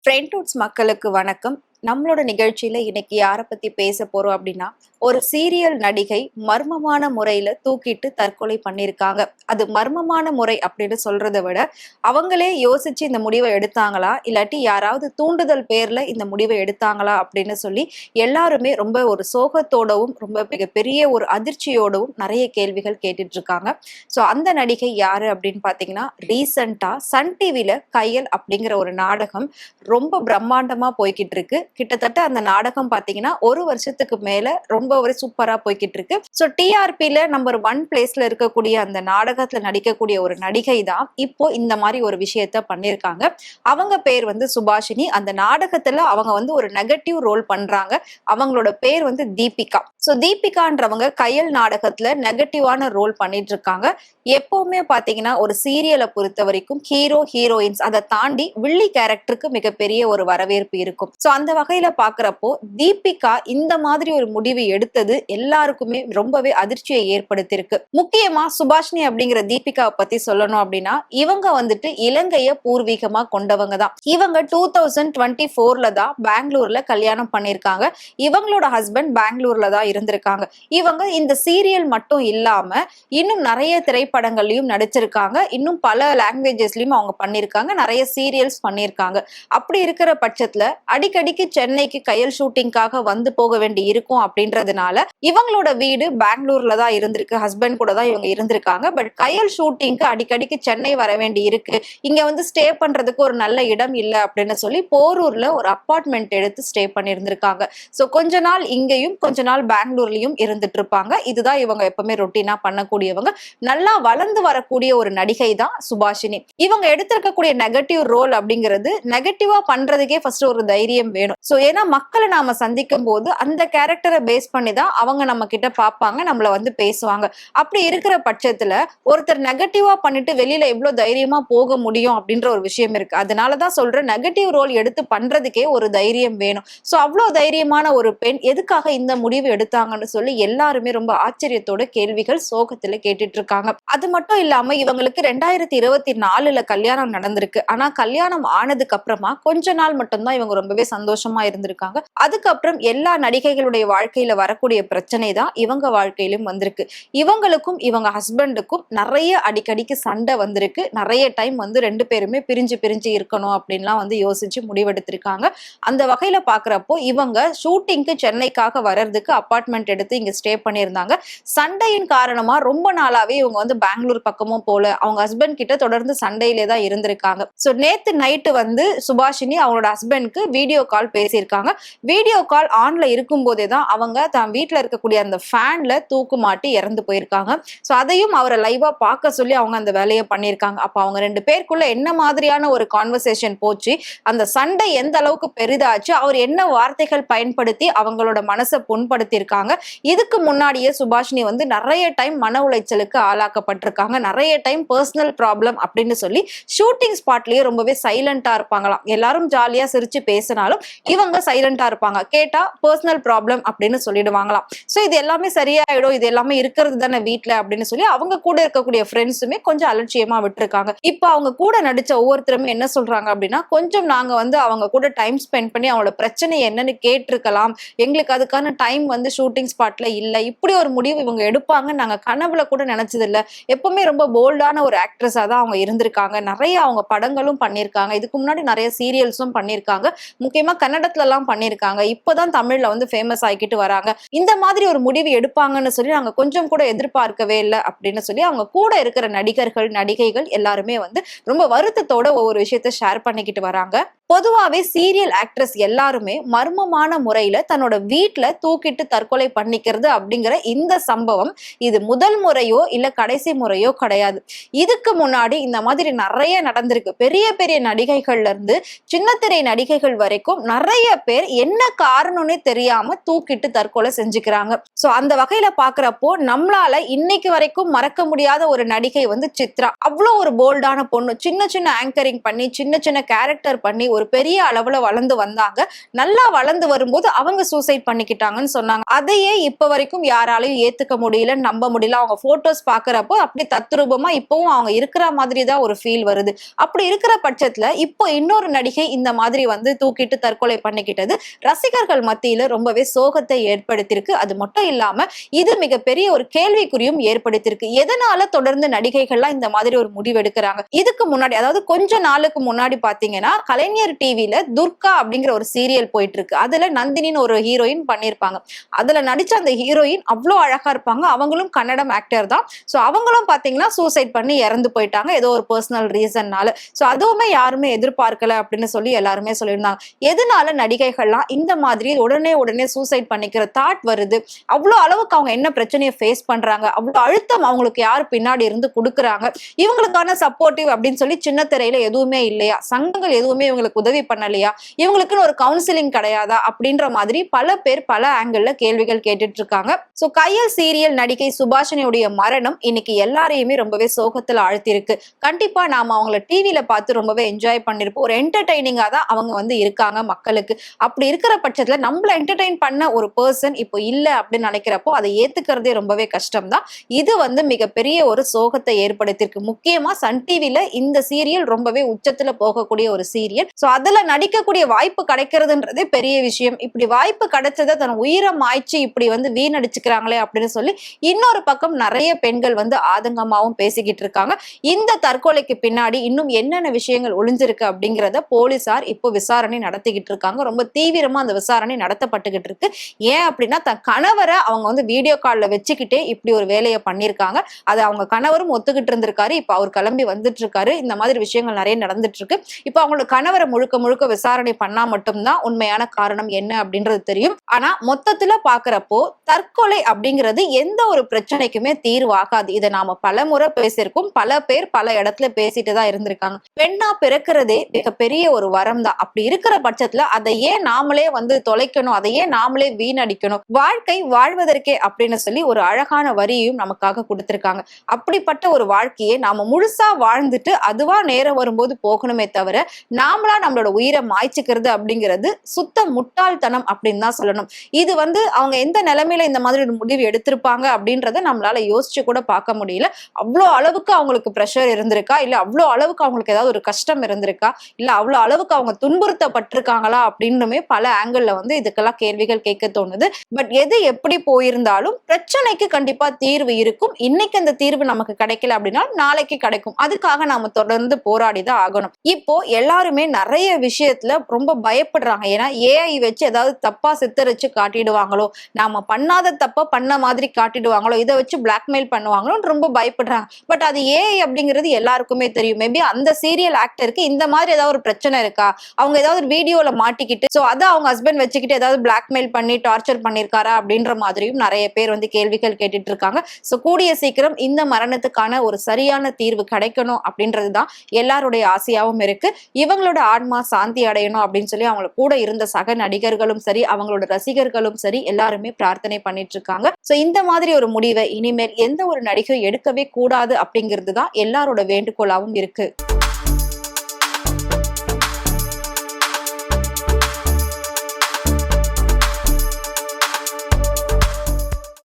ஃப்ரெண்ட்ஹுட்ஸ் மக்களுக்கு வணக்கம். நம்மளோட நிகழ்ச்சியில இன்னைக்கு யாரை பத்தி பேச போறோம் அப்படின்னா, ஒரு சீரியல் நடிகை மர்மமான முறையில தூக்கிட்டு தற்கொலை பண்ணியிருக்காங்க. அது மர்மமான முறை அப்படின்னு சொல்றத விட, அவங்களே யோசிச்சு இந்த முடிவை எடுத்தாங்களா? இல்லாட்டி யாராவது தூண்டுதல் பேர்ல இந்த முடிவை எடுத்தாங்களா? அப்படின்னு சொல்லி எல்லாருமே ரொம்ப ஒரு சோகத்தோடவும், ரொம்ப மிகப்பெரிய ஒரு அதிர்ச்சியோடவும் நிறைய கேள்விகள் கேட்டுட்டு இருக்காங்க. ஸோ அந்த நடிகை யாரு அப்படின்னு பார்த்தீங்கன்னா, ரீசெண்டா சன் டிவில கையல் அப்படிங்கிற ஒரு நாடகம் ரொம்ப பிரம்மாண்டமா போய்கிட்டு இருக்கு. கிட்டத்தட்ட அந்த நாடகம் பாத்தீங்கன்னா 1 வருஷத்துக்கு மேல ரொம்பவே சூப்பரா போய்கிட்டு இருக்கு. ஸோ டிஆர்பில நம்பர் 1 பிளேஸ்ல இருக்கக்கூடிய அந்த நாடகத்துல நடிக்கக்கூடிய ஒரு நடிகை தான் இப்போ இந்த மாதிரி ஒரு விஷயத்த பண்ணிருக்காங்க. அவங்க பேர் வந்து சுபாஷினி. அந்த நாடகத்துல அவங்க வந்து ஒரு நெகட்டிவ் ரோல் பண்றாங்க. அவங்களோட பேர் வந்து தீபிகா. ஸோ தீபிகான்றவங்க கையல் நாடகத்துல நெகட்டிவான ரோல் பண்ணிட்டு இருக்காங்க. எப்பவுமே பாத்தீங்கன்னா ஒரு சீரியலை பொறுத்த வரைக்கும் ஹீரோ ஹீரோயின்ஸ் அதை தாண்டி வில்லி கேரக்டருக்கு மிகப்பெரிய ஒரு வரவேற்பு இருக்கும். ஸோ அந்த வகையில பாக்குறப்போ தீபிகா இந்த மாதிரி ஒரு முடிவு எடுத்தது எல்லாருக்குமே ரொம்பவே அதிர்ச்சியை ஏற்படுத்தியிருக்கு. முக்கியமா சுபாஷினி அப்படிங்கிற தீபிகாவை பத்தி சொல்லணும் அப்படின்னா, இவங்க வந்துட்டு இலங்கைய பூர்வீகமா கொண்டவங்க தான். இவங்க 2024ல தான் பெங்களூர்ல கல்யாணம் பண்ணிருக்காங்க. இவங்களோட ஹஸ்பண்ட் பெங்களூர்ல தான் இருந்திருக்காங்க. இவங்க இந்த சீரியல் மட்டும் இல்லாம இன்னும் நிறைய திரைப்படங்கள்லயும் நடிச்சிருக்காங்க. இன்னும் பல லாங்குவேஜஸ்லயும் அவங்க பண்ணிருக்காங்க. நிறைய சீரியல்ஸ் பண்ணிருக்காங்க. அப்படி இருக்கிற பட்சத்துல அடிக்கடிக்கு சென்னைக்கு கையல் ஷூட்டிங்காக வந்து போக வேண்டி இருக்கும் அப்படின்றதுனால இவங்களோட வீடு பெங்களூர்ல தான் இருந்திருக்கு. ஹஸ்பண்ட் கூட தான் இவங்க இருந்திருக்காங்க. பட் கையல் ஷூட்டிங்க்கு அடிக்கடிக்கு சென்னை வர வேண்டி இருக்கு. இங்க வந்து ஸ்டே பண்றதுக்கு ஒரு நல்ல இடம் இல்ல அப்படின்னு சொல்லி போரூர்ல ஒரு அபார்ட்மெண்ட் எடுத்து ஸ்டே பண்ணி இருந்திருக்காங்க. சோ கொஞ்ச நாள் இங்கேயும் கொஞ்ச நாள் பெங்களூர்லயும் இருந்துட்டு இருப்பாங்க. இதுதான் இவங்க எப்பவுமே ரொட்டீனா பண்ணக்கூடியவங்க. நல்லா வளர்ந்து வரக்கூடிய ஒரு நடிகை தான் சுபாஷினி. இவங்க எடுத்திருக்கக்கூடிய நெகட்டிவ் ரோல் அப்படிங்கிறது நெகட்டிவா பண்றதுக்கே ஃபர்ஸ்ட் ஒரு தைரியம் வேணும். சோ ஏன்னா மக்களை நாம சந்திக்கும் போது அந்த கேரக்டரை பேஸ் பண்ணி தான் அவங்க நம்ம கிட்ட பாப்பாங்க, நம்மள வந்து பேசுவாங்க. அப்படி இருக்கிற பட்சத்துல ஒருத்தர் நெகட்டிவா பண்ணிட்டு வெளியில எவ்வளவு தைரியமா போக முடியும் அப்படின்ற ஒரு விஷயம் இருக்கு. அதனாலதான் சொல்றேன், நெகட்டிவ் ரோல் எடுத்து பண்றதுக்கே ஒரு தைரியம் வேணும். சோ அவ்வளவு தைரியமான ஒரு பெண் எதுக்காக இந்த முடிவு எடுத்தாங்கன்னு சொல்லி எல்லாருமே ரொம்ப ஆச்சரியத்தோட கேள்விகள் சோகத்துல கேட்டுட்டு இருக்காங்க. அது மட்டும் இல்லாம இவங்களுக்கு 2024ல கல்யாணம் நடந்திருக்கு. ஆனா கல்யாணம் ஆனதுக்கு அப்புறமா கொஞ்ச நாள் மட்டும்தான் இவங்க ரொம்பவே சந்தோஷமா இருந்திருக்காங்க. அதுக்கப்புறம் எல்லா நடிகைகளுடைய வாழ்க்கையில வரக்கூடிய பிரச்சனை தான் இவங்க வாழ்க்கையிலும் வந்திருக்கு. இவங்களுக்கும் இவங்க ஹஸ்பண்டுக்கும் நிறைய அடிக்கடிக்கு சண்டை வந்திருக்கு. நிறைய டைம் வந்து 2 பேருமே பிரிஞ்சு பிரிஞ்சு இருக்கணும் அப்படின்லாம் வந்து யோசிச்சு முடிவெடுத்திருக்காங்க. அந்த வகையில பாக்குறப்போ இவங்க ஷூட்டிங்க்கு சென்னைக்காக வர்றதுக்கு அபார்ட்மெண்ட் எடுத்து இங்க ஸ்டே பண்ணியிருந்தாங்க. சண்டையின் காரணமா ரொம்ப நாளாவே இவங்க வந்து பெங்களூர் பக்கமும் போல, அவங்க ஹஸ்பண்ட் கிட்ட தொடர்ந்து சண்டையிலே தான் இருந்திருக்காங்க. சோ நேத்து நைட்டு வந்து சுபாஷினி அவங்களோட ஹஸ்பண்ட்க்கு வீடியோ கால் பேசியிருக்காங்க. வீடியோ கால் ஆன்ல இருக்கும் போதே தான் அவங்க தான் வீட்டுல இருக்கக்கூடிய அந்த ஃபேன்ல தூக்கு மாட்டி இறந்து போயிருக்காங்க. சோ அதையும் அவரை லைவா பார்க்க சொல்லி அவங்க அந்த வேலையை பண்ணியிருக்காங்க. அப்ப அவங்க 2 பேருக்குள்ள என்ன மாதிரியான ஒரு கான்வர்சேஷன் போச்சு, அந்த சண்டை எந்த அளவுக்கு பெரிதாச்சு, அவர் என்ன வார்த்தைகள் பயன்படுத்தி அவங்களோட மனசை புண்படுத்தியிருக்காங்க. இதுக்கு முன்னாடியே சுபாஷினி வந்து நிறைய டைம் மன உளைச்சலுக்கு ஆளாக்கப்பட்டிருக்காங்க. நிறைய டைம் பர்சனல் ப்ராப்ளம் அப்படின்னு சொல்லி ஷூட்டிங் ஸ்பாட்லயே ரொம்பவே சைலண்டா இருப்பாங்களாம். எல்லாரும் ஜாலியா சிரிச்சு பேசினாலும் இவங்க சைலண்டா இருப்பாங்க. கேட்டா பர்சனல் ப்ராப்ளம் அப்படின்னு சொல்லிடுவாங்களாம். சோ இது எல்லாமே சரியாயிடும், இது எல்லாமே இருக்கிறது தானே வீட்டுல அப்படின்னு சொல்லி அவங்க கூட இருக்கக்கூடிய ஃப்ரெண்ட்ஸுமே கொஞ்சம் அலட்சியமா விட்டுருக்காங்க. இப்ப அவங்க கூட நடிச்ச ஒவ்வொருத்தருமே என்ன சொல்றாங்க அப்படின்னா, கொஞ்சம் நாங்க வந்து அவங்க கூட டைம் ஸ்பெண்ட் பண்ணி அவங்களோட பிரச்சனை என்னன்னு கேட்டிருக்கலாம். எங்களுக்கு அதுக்கான டைம் வந்து ஷூட்டிங் ஸ்பாட்ல இல்ல. இப்படி ஒரு முடிவு இவங்க எடுப்பாங்க நாங்க கனவுல கூட நினைச்சது இல்ல. எப்பவுமே ரொம்ப போல்டான ஒரு ஆக்ட்ரஸா தான் அவங்க இருந்திருக்காங்க. நிறைய அவங்க படங்களும் பண்ணிருக்காங்க. இதுக்கு முன்னாடி நிறைய சீரியல்ஸும் பண்ணிருக்காங்க. முக்கியமா கன்னடத்துல எல்லாம் பண்ணிருக்காங்க. இப்பதான் தமிழ்ல வந்து ஃபேமஸ் ஆகிட்டு வராங்க. இந்த மாதிரி ஒரு முடிவு எடுப்பாங்கன்னு சொல்லி நாங்க கொஞ்சம் கூட எதிர்பார்க்கவே இல்லை அப்படின்னு சொல்லி அவங்க கூட இருக்கிற நடிகர்கள் நடிகைகள் எல்லாருமே வந்து ரொம்ப வருத்தத்தோட ஒவ்வொரு விஷயத்த ஷேர் பண்ணிக்கிட்டு வராங்க. பொதுவாவே சீரியல் ஆக்ட்ரஸ் எல்லாருமே மர்மமான முறையில தன்னோட வீட்டுல தூக்கிட்டு தற்கொலை பண்ணிக்கிறது அப்படிங்கிற இந்த சம்பவம் இது முதல் முறையோ இல்ல கடைசி முறையோ கிடையாது. இதுக்கு முன்னாடி இந்த மாதிரி நிறைய நடந்திருக்கு. பெரிய பெரிய நடிகைகள்ல இருந்து சின்னத்திரை நடிகைகள் வரைக்கும் நிறைய பேர் என்ன காரணம்னே தெரியாம தூக்கிட்டு தற்கொலை செஞ்சுக்கிறாங்க. சோ அந்த வகையில பாக்குறப்போ நம்மளால இன்னைக்கு வரைக்கும் மறக்க முடியாத ஒரு நடிகை வந்து சித்ரா. அவ்வளவு ஒரு போல்டான பொண்ணு. சின்ன சின்ன ஆங்கரிங் பண்ணி சின்ன சின்ன கேரக்டர் பண்ணி ஒரு பெரிய அளவுல வளர்ந்து வந்தாங்க. நல்லா வளர்ந்து வரும்போது அவங்க சூசைட் பண்ணிக்கிட்டாங்கன்னு சொன்னாங்க. அதையே இப்ப வரைக்கும் யாராலையும் ஏத்துக்க முடியல, நம்ப முடியல. அவங்க போட்டோஸ் பாக்குறப்போ அப்படி தத்ரூபமா இப்பவும் அவங்க இருக்கிற மாதிரி தான் ஒரு ஃபீல் வருது. அப்படி இருக்கிற பட்சத்துல இப்போ இன்னொரு நடிகை இந்த மாதிரி வந்து தூக்கிட்டு தற்கொலை பண்ணிக்கிட்டது ரசிகர்கள் மத்தியில ரொம்பவே சோகத்தை ஏற்படுத்தியிருக்கு. அது மட்டும் இல்லாம இது மிகப்பெரிய ஒரு கேள்விக்குறியும் ஏற்படுத்தியிருக்கு. எதனால தொடர்ந்து நடிகைகள்லாம் இந்த மாதிரி ஒரு முடிவு எடுக்கிறாங்க? இதுக்கு முன்னாடி, அதாவது கொஞ்ச நாளுக்கு முன்னாடி பாத்தீங்கன்னா கலைஞர் டிவில துர்கா அப்படிங்கிற ஒரு சீரியல் போயிட்டு இருக்கு. அதுல நந்தினின்னு ஒரு ஹீரோயின் பண்ணிருப்பாங்க. அதுல நடிச்ச அந்த ஹீரோயின் அவ்வளோ அழகா இருப்பாங்க. அவங்களும் கன்னடம் ஆக்டர் தான். சோ அவங்களும் பாத்தீங்கன்னா சூசைட் பண்ணி இறந்து போயிட்டாங்க ஏதோ ஒரு பர்சனல் ரீசன்னால. சோ அதுவுமே யாருமே எதிர்பார்க்கல அப்படின்னு சொல்லி எல்லாருமே சொல்லியிருந்தாங்க. எதனால நடிகைகள்லாம் இந்த மாதிரி உடனே உடனே சூசைட் பண்ணிக்கிற தாட் வருது? அவ்வளோ அளவுக்கு அவங்க என்ன பிரச்சனையை ஃபேஸ் பண்றாங்க? அவ்வளோ அழுத்தம் அவங்களுக்கு யார் பின்னாடி இருந்து கொடுக்குறாங்க? இவங்களுக்கான சப்போர்ட்டிவ் அப்படின்னு சொல்லி சின்ன திரையில எதுவுமே இல்லையா? சங்கங்கள் எதுவுமே இவங்களுக்கு உதவி பண்ணலையா? இவங்களுக்குன்னு ஒரு கவுன்சிலிங் கிடையாதா? அப்படின்ற மாதிரி பல பேர் பல ஆங்கிள் கேள்விகள் கேட்டுட்டு இருக்காங்க. சோ கையல் சீரியல் நடிகை சுபாஷினியுடைய மரணம் இன்னைக்கு எல்லாரையுமே ரொம்பவே சோகத்துல ஆழ்த்திருக்கு. கண்டிப்பா நாம அவங்கள டிவில பார்த்து ரொம்பவே என்ஜாய் பண்ணிருப்போம். ஒரு என்டர்டைனிங்கா தான் அவங்க வந்து இருக்காங்க மக்களுக்கு. அப்படி இருக்கிற பட்சத்துல நம்மள என்டர்டைன் பண்ண ஒரு பர்சன் இப்போ இல்ல அப்படின்னு நினைக்கிறப்போ அதை ஏத்துக்கிறதே ரொம்பவே கஷ்டம் தான். இது வந்து மிகப்பெரிய ஒரு சோகத்தை ஏற்படுத்தியிருக்கு. முக்கியமா சன் டிவில இந்த சீரியல் ரொம்பவே உச்சத்துல போகக்கூடிய ஒரு சீரியல். சோ அதுல நடிக்கக்கூடிய வாய்ப்பு கிடைக்கிறதுன்றதே பெரிய விஷயம். இப்படி வாய்ப்பு கிடைச்சதை தன் உயிரை மாய்ச்சி இப்படி வந்து வீணடிச்சுக்கிறாங்களே அப்படின்னு சொல்லி இன்னொரு பக்கம் நிறைய பெண்கள் வந்து ஆதங்கமாவும் பேசிக்கிட்டு இருக்காங்க. இந்த தற்கொலைக்கு பின்னாடி இன்னும் என்னென்ன விஷயங்கள் ஒளிஞ்சிருக்கு அப்படிங்கிறத போலீசார் இப்போ விசாரணை நடத்திக்கிட்டு இருக்காங்க. ரொம்ப தீவிரமா அந்த விசாரணை நடத்தப்பட்டுகிட்டு இருக்கு. ஏன் அப்படின்னா தன் கணவரை அவங்க வந்து வீடியோ கால்ல வச்சுக்கிட்டே இப்படி ஒரு வேலையை பண்ணிருக்காங்க. அதை அவங்க கணவரும் ஒத்துக்கிட்டு இருந்திருக்காரு. இப்ப அவர் கிளம்பி வந்துட்டு இருக்காரு. இந்த மாதிரி விஷயங்கள் நிறைய நடந்துட்டு இருக்கு. இப்ப அவங்களோட கணவரை முழுக்க முழுக்க விசாரணை பண்ணா மட்டும்தான் உண்மையான காரணம் என்ன அப்படின்றது தெரியும். ஆனா மொத்தத்துல பாக்குறப்போ தற்கொலை அப்படிங்கிறது எந்த ஒரு பிரச்சனைக்குமே தீர்வாகாது. இதை நாம பல முறை பேசியிருக்கோம். பல பேர் பல இடத்துல பேசிட்டு தான் இருந்திருக்காங்க. பெண்ணா பிறக்கிறதே மிகப்பெரிய ஒரு வரம் தான். அப்படி இருக்கிற பட்சத்துல அதை ஏன் நாமளே வந்து தொலைக்கணும்? அதை ஏன் நாமளே வீணடிக்கணும்? வாழ்க்கை வாழ்வதற்கே அப்படின்னு சொல்லி ஒரு அழகான வரியும் நமக்காக கொடுத்திருக்காங்க. அப்படிப்பட்ட ஒரு வாழ்க்கையை நாம முழுசா வாழ்ந்துட்டு அதுவா நேரம் வரும்போது போகணுமே தவிர நாமளா நம்மளோட உயிரை மாய்ச்சிக்கிறது அப்படிங்கிறது சுத்த முட்டாள்தனம் அப்படின்னு தான் சொல்லணும். இது வந்து அவங்க எந்த நிலைமையில இந்த மாதிரி ஒரு முடிவு எடுத்திருப்பாங்க அப்படின்றத நம்மளால யோசிச்சு கூட பார்க்க முடியல. அவ்வளோ அளவுக்கு அவங்களுக்கு பிரஷர் இருந்திருக்கா? இல்ல அவ்வளோ அளவுக்கு அவங்களுக்கு ஏதாவது ஒரு கஷ்டம் இருந்திருக்கா? இல்ல அவ்வளோ அளவுக்கு அவங்க துன்புறுத்தப்பட்டிருக்காங்களா அப்படின்னுமே பல ஆங்கிள் வந்து இதுக்கெல்லாம் கேள்விகள் கேட்க தோணுது. பட் எது எப்படி போயிருந்தாலும் பிரச்சனைக்கு கண்டிப்பா தீர்வு இருக்கும். இன்னைக்கு அந்த தீர்வு நமக்கு கிடைக்கல அப்படின்னா நாளைக்கு கிடைக்கும். அதுக்காக நாம தொடர்ந்து போராடிதான் ஆகணும். இப்போ எல்லாருமே நிறைய விஷயத்துல ரொம்ப பயப்படுறாங்க. ஏன்னா ஏஐ வச்சு ஏதாவது தப்பா சித்தரிச்சு காட்டிடுவாங்களோ, நாம பண்ணாத தப்ப பண்ண மாதிரி காட்டிடுவாங்களோ, இதை வச்சு பிளாக்மெயில் பண்ணுவாங்களோன்னு ரொம்ப பயப்படுறாங்க. பட் அது ஏஐ அப்படிங்கிறது எல்லாருக்குமே தெரியும். மேபி அந்த சீரியல் ஆக்டருக்கு இந்த மாதிரி ஏதாவது ஒரு பிரச்சனை இருக்கா? அவங்க ஏதாவது ஒரு வீடியோல மாட்டிக்கிட்டு சோ அதை அவங்க ஹஸ்பண்ட் வச்சுக்கிட்டு ஏதாவது பிளாக்மெயில் பண்ணி டார்ச்சர் பண்ணிருக்காரா அப்படின்ற மாதிரியும் நிறைய பேர் வந்து கேள்விகள் கேட்டுட்டு இருக்காங்க. சோ கூடிய சீக்கிரம் இந்த மரணத்துக்கான ஒரு சரியான தீர்வு கிடைக்கணும் அப்படின்றதுதான் எல்லாருடைய ஆசையாவும் இருக்கு. இவங்களோட ஆன்மா சாந்தி அடையணும் அப்படின்னு சொல்லி அவங்க கூட இருந்த சக நடிகர்களும் சரி, அவங்களோட ரசிகர்களும் சரி, எல்லாருமே பிரார்த்தனை பண்ணிட்டு இருக்காங்க. சோ இந்த மாதிரி ஒரு முடிவை இனிமேல் எந்த ஒரு நடிகை எடுக்கவே கூடாது அப்படிங்கிறது தான் எல்லாரோட வேண்டுகோளாவும் இருக்கு.